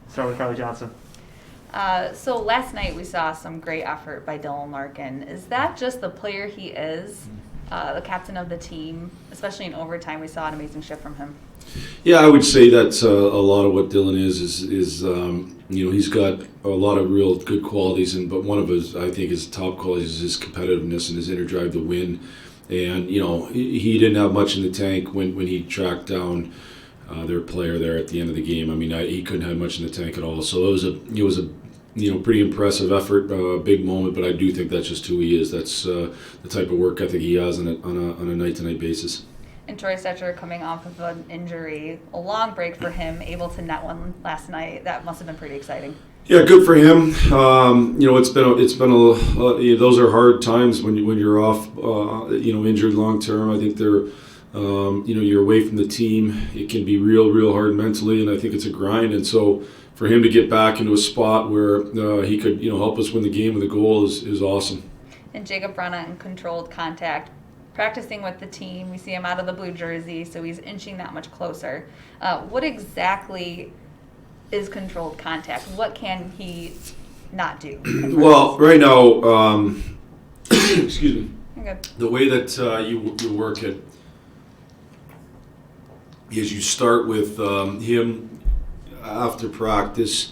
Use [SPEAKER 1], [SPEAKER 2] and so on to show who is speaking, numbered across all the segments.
[SPEAKER 1] Start with Carly Johnson.
[SPEAKER 2] So last night we saw some great effort by Dylan Larkin. Is that just the player he is, the captain of the team? Especially in overtime, we saw an amazing shift from him.
[SPEAKER 3] Yeah, I would say that's a lot of what Dylan is he's got a lot of real good qualities, but one of his top qualities is his competitiveness and his inner drive to win. And he didn't have much in the tank when he tracked down their player there at the end of the game. I mean, he couldn't have much in the tank at all. So it was a pretty impressive effort, a big moment. But I do think that's just who he is. That's the type of work ethic he has on a night-to-night basis.
[SPEAKER 2] And Troy Stetcher coming off of an injury, a long break for him, able to net one last night. That must have been pretty exciting.
[SPEAKER 3] Yeah, good for him. It's been those are hard times when you're off, injured long term. I think they're, you're away from the team. It can be real hard mentally, and I think it's a grind. And so for him to get back into a spot where he could, help us win the game with a goal is awesome.
[SPEAKER 2] And Jacob Brenna in controlled contact, practicing with the team. We see him out of the blue jersey, so he's inching that much closer. What exactly is controlled contact? What can he not do?
[SPEAKER 3] Well, right now, excuse me.
[SPEAKER 2] Okay.
[SPEAKER 3] The way that you work it is you start with him after practice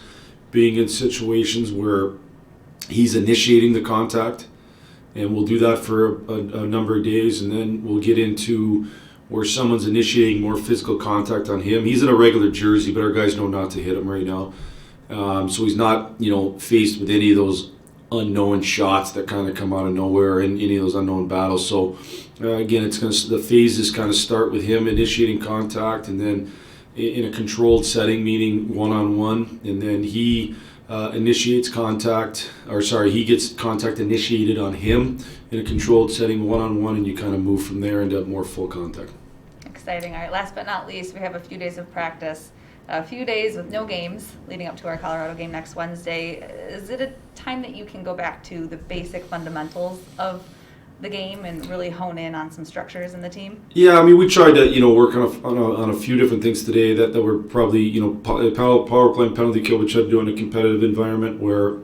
[SPEAKER 3] being in situations where he's initiating the contact, and we'll do that for a number of days, and then we'll get into where someone's initiating more physical contact on him. He's in a regular jersey, but our guys know not to hit him right now. So he's not, faced with any of those unknown shots that kind of come out of nowhere and any of those unknown battles. So again, the phases kind of start with him initiating contact, and then in a controlled setting, meaning one-on-one, and then he he gets contact initiated on him in a controlled setting, one-on-one, and you kind of move from there into more full contact.
[SPEAKER 2] Exciting. All right, last but not least, we have a few days of practice, a few days with no games leading up to our Colorado game next Wednesday. Is it a time that you can go back to the basic fundamentals of the game and really hone in on some structures in the team?
[SPEAKER 3] Yeah, I mean, we tried to work on a few different things today that were probably power play and penalty kill, which had to do in a competitive environment where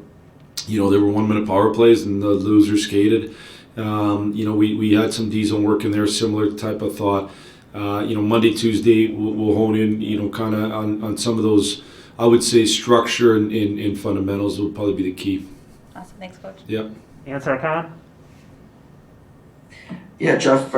[SPEAKER 3] there were 1 minute power plays and the loser skated. We had some D zone work in there, similar type of thought. Monday, Tuesday we'll hone in kind of on some of those. I would say structure and fundamentals will probably be the key.
[SPEAKER 2] Awesome, thanks, Coach.
[SPEAKER 3] Yep.
[SPEAKER 1] Answer, Con?
[SPEAKER 4] Yeah, Jeff,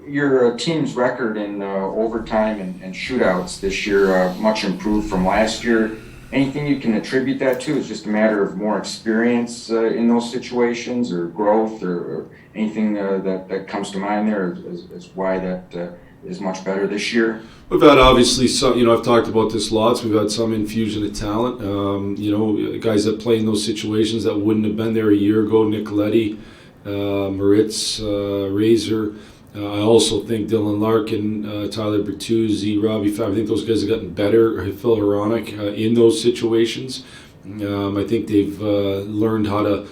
[SPEAKER 4] your team's record in overtime and shootouts this year much improved from last year. Anything you can attribute that to? Is just a matter of more experience in those situations, or growth, or anything that comes to mind there as why that is much better this year?
[SPEAKER 3] We've had obviously some, I've talked about this lots. We've had some infusion of talent. Guys that play in those situations that wouldn't have been there a year ago. Nicoletti, Moritz, Razor. I also think Dylan Larkin, Tyler Bertuzzi, Robbie Fab, I think those guys have gotten better. Phil Hronik in those situations. I think they've learned how to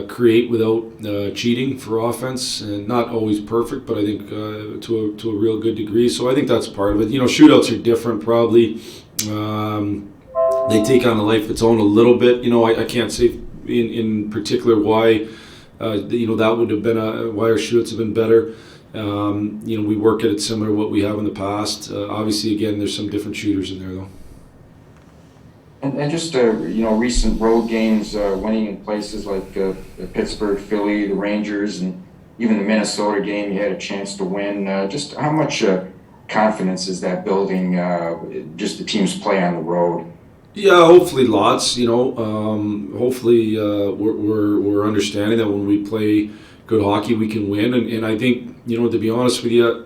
[SPEAKER 3] create without cheating for offense, and not always perfect, but I think to a real good degree. So I think that's part of it. Shootouts are different probably. They take on a life of its own a little bit. I can't say in particular why that would have been why our shootouts have been better. We work at it similar to what we have in the past. Obviously, again, there's some different shooters in there, though.
[SPEAKER 4] And just recent road games, winning in places like Pittsburgh, Philly, the Rangers, and even the Minnesota game, you had a chance to win. Just how much confidence is that building? Just the team's play on the road.
[SPEAKER 3] Yeah, hopefully lots. Hopefully we're understanding that when we play good hockey, we can win. And I think to be honest with you,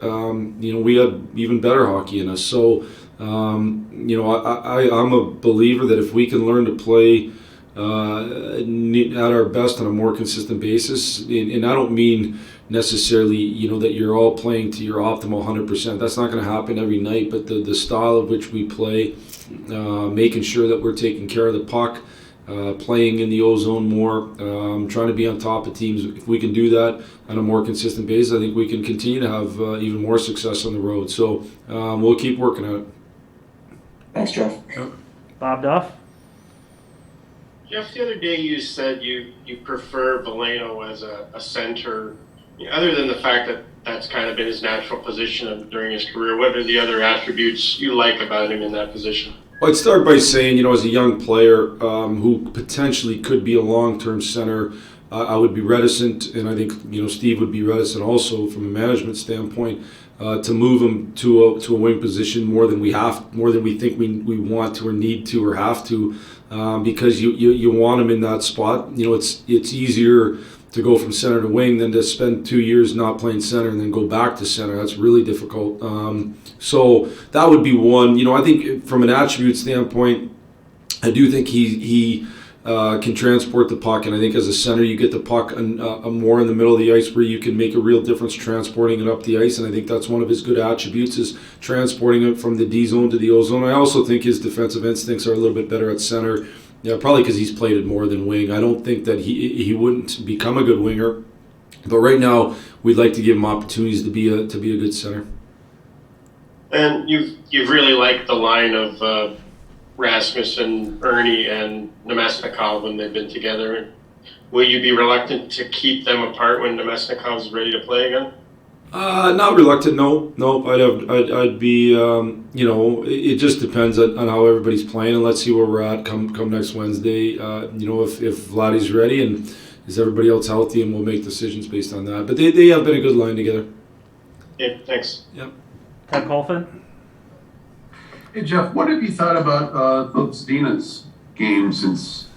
[SPEAKER 3] we had even better hockey in us. So I'm a believer that if we can learn to play at our best on a more consistent basis, and I don't mean necessarily that you're all playing to your optimal 100%. That's not going to happen every night. But the style of which we play, making sure that we're taking care of the puck, playing in the O-zone more, trying to be on top of teams. If we can do that on a more consistent basis, I think we can continue to have even more success on the road. So we'll keep working at it.
[SPEAKER 4] Thanks, Jeff.
[SPEAKER 1] Bob Duff.
[SPEAKER 5] Jeff, the other day you said you prefer Valeno as a center. Other than the fact that that's kind of been his natural position during his career, what are the other attributes you like about him in that position?
[SPEAKER 3] Well, I'd start by saying, as a young player who potentially could be a long-term center, I would be reticent, and I think Steve would be reticent also from a management standpoint, to move him to a wing position more than we think we want to or need to or have to, because you want him in that spot. It's easier to go from center to wing than to spend 2 years not playing center and then go back to center. That's really difficult. So that would be one. I think from an attribute standpoint, I do think he can transport the puck, and I think as a center you get the puck more in the middle of the ice where you can make a real difference transporting it up the ice, and I think that's one of his good attributes is transporting it from the D zone to the O zone. I also think his defensive instincts are a little bit better at center. Yeah, probably because he's played it more than wing. I don't think that he wouldn't become a good winger, but right now we'd like to give him opportunities to be a good center.
[SPEAKER 5] And you've really liked the line of Rasmussen, Ernie, and Nemesnikov when they've been together. Will you be reluctant to keep them apart when Nemesnikov is ready to play again?
[SPEAKER 3] Not reluctant. No. I'd be. It just depends on how everybody's playing, and let's see where we're at come next Wednesday. If Vladdy's ready and is everybody else healthy, and we'll make decisions based on that. But they have been a good line together.
[SPEAKER 5] Yeah, thanks.
[SPEAKER 3] Yep.
[SPEAKER 1] Ted Colfin.
[SPEAKER 6] Hey Jeff, what have you thought about Phillips Dina's game since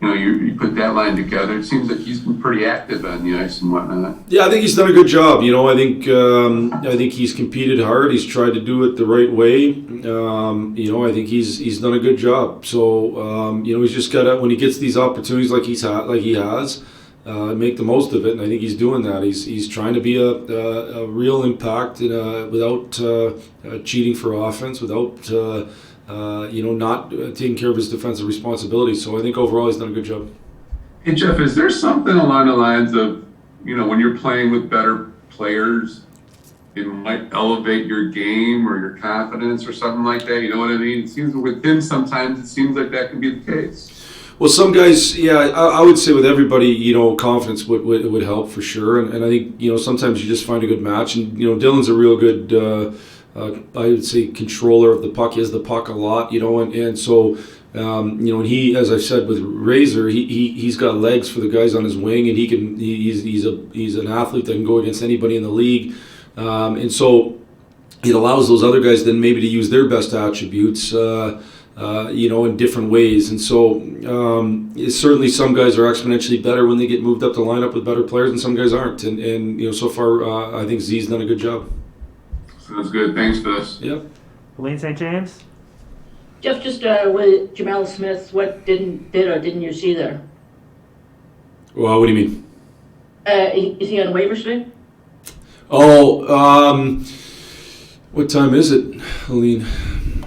[SPEAKER 6] you put that line together? It seems like he's been pretty active on the ice and whatnot.
[SPEAKER 3] Yeah, I think he's done a good job. I think he's competed hard. He's tried to do it the right way. I think he's done a good job. So he's just got to, when he gets these opportunities like he has, make the most of it. And I think he's doing that. He's trying to be a real impact without cheating for offense, without not taking care of his defensive responsibilities. So I think overall he's done a good job.
[SPEAKER 6] Hey Jeff, is there something along the lines of, when you're playing with better players, it might elevate your game or your confidence or something like that? You know what I mean? It seems with him sometimes it seems like that can be the case.
[SPEAKER 3] Well, some guys, yeah, I would say with everybody, confidence would help for sure. And I think, sometimes you just find a good match. And, Dylan's a real good, I would say, controller of the puck. He has the puck a lot, and so, and he, as I've said with Razor, he's got legs for the guys on his wing, and he's an athlete that can go against anybody in the league. And so it allows those other guys then maybe to use their best attributes, in different ways. And so certainly some guys are exponentially better when they get moved up the lineup with better players, and some guys aren't. And so far, I think Z's done a good job.
[SPEAKER 6] Sounds good. Thanks for this.
[SPEAKER 3] Yep.
[SPEAKER 1] Helene St. James.
[SPEAKER 7] Jeff, just with Jamal Smith, what did or didn't you see there?
[SPEAKER 3] Well, what do you mean?
[SPEAKER 7] Is he on waivers today?
[SPEAKER 3] Oh, what time is it, Helene?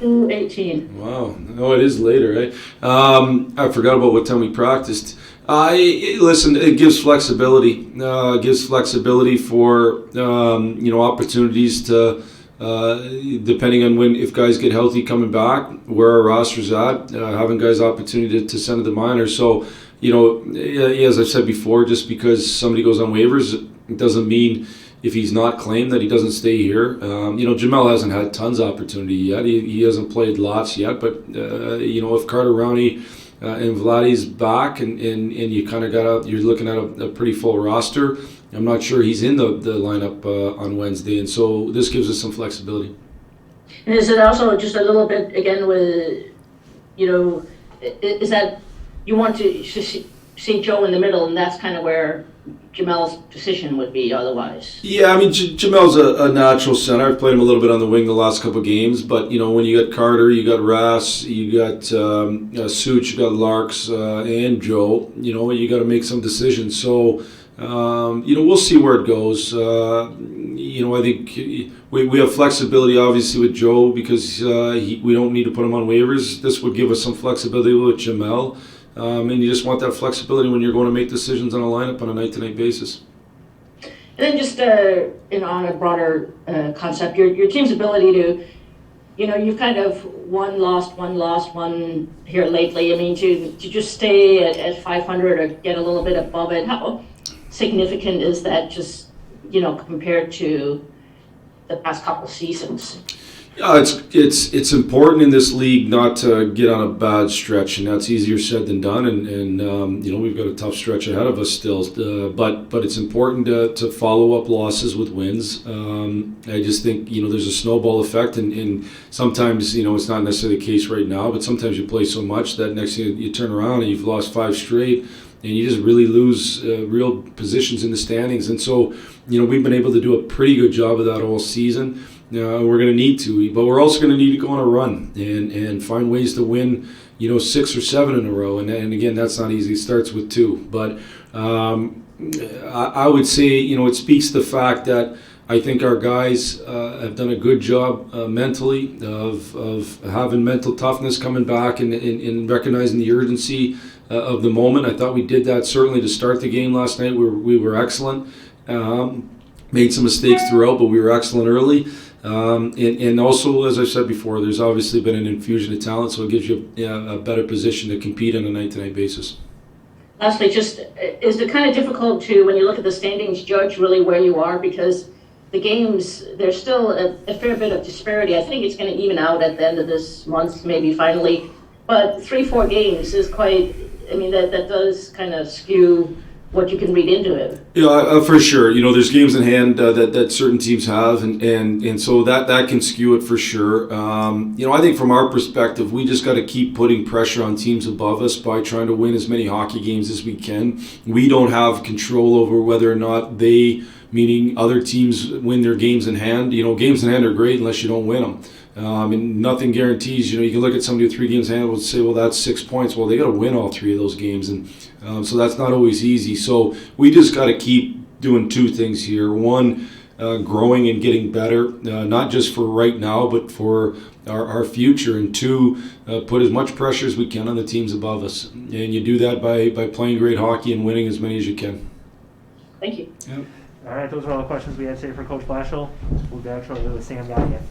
[SPEAKER 7] 2:18.
[SPEAKER 3] Wow. No, it is later, right? I forgot about what time we practiced. Listen, it gives flexibility. Gives flexibility for opportunities to, depending on if guys get healthy coming back, where our roster's at, having guys opportunity to send to the minors. So, as I've said before, just because somebody goes on waivers, it doesn't mean if he's not claimed that he doesn't stay here. Jamel hasn't had tons of opportunity yet. He hasn't played lots yet, but if Carter Rowney and Vladdy's back and you kind of you're looking at a pretty full roster, I'm not sure he's in the lineup on Wednesday, and so this gives us some flexibility.
[SPEAKER 7] And is it also just a little bit, again, with, is that you want to see Joe in the middle, and that's kind of where Jamel's position would be otherwise? Yeah,
[SPEAKER 3] I mean, Jamel's a natural center. I've played him a little bit on the wing the last couple of games, but, when you got Carter, you got Rass, you got Such, you got Larks, and Joe, you got to make some decisions. So, we'll see where it goes. I think we have flexibility, obviously, with Joe because we don't need to put him on waivers. This would give us some flexibility with Jamel. And you just want that flexibility when you're going to make decisions on a lineup on a night-to-night basis.
[SPEAKER 7] And then just on a broader concept, your team's ability to you know, you've kind of one lost one here lately. I mean, to just stay at 500 or get a little bit above it, how significant is that just, you know, compared to the past couple seasons?
[SPEAKER 3] Yeah, it's important in this league not to get on a bad stretch, and that's easier said than done. And you know, we've got a tough stretch ahead of us still, but it's important to follow up losses with wins. I just think, you know, there's a snowball effect, and sometimes, you know, it's not necessarily the case right now, but sometimes you play so much that next thing you turn around and you've lost 5 straight, and you just really lose real positions in the standings. And so, you know, we've been able to do a pretty good job of that all season. We're going to need to, but we're also going to need to go on a run and find ways to win, you know, 6 or 7 in a row. And again, that's not easy. It starts with 2. But I would say, you know, it speaks to the fact that I think our guys have done a good job mentally of having mental toughness coming back and recognizing the urgency of the moment. I thought we did that certainly to start the game last night. We were excellent. Made some mistakes throughout, but we were excellent early. And also, as I said before, there's obviously been an infusion of talent, so it gives you a better position to compete on a night-to-night basis.
[SPEAKER 7] Lastly, just, is it kind of difficult to, when you look at the standings, judge really where you are? Because the games, there's still a fair bit of disparity. I think it's going to even out at the end of this month, maybe finally. But 3-4 games is quite, I mean, that does kind of skew what you can read into it.
[SPEAKER 3] Yeah, for sure. You know, there's games in hand that certain teams have, and so that can skew it for sure. You know, I think from our perspective, we just got to keep putting pressure on teams above us by trying to win as many hockey games as we can. We don't have control over whether or not they, meaning other teams, win their games in hand. You know, games in hand are great unless you don't win them. And nothing guarantees. You know, you can look at somebody with 3 games in hand and say, well, that's 6 points. Well, they got to win all 3 of those games, and so that's not always easy. So we just got to keep doing 2 things here. One, growing and getting better, not just for right now, but for our future. And 2, put as much pressure as we can on the teams above us. And you do that by playing great hockey and winning as many as you can.
[SPEAKER 7] Thank you.
[SPEAKER 3] Yep.
[SPEAKER 1] All right, those are all the questions we had today for Coach Blashill. We'll be back shortly with Sam Gagnon.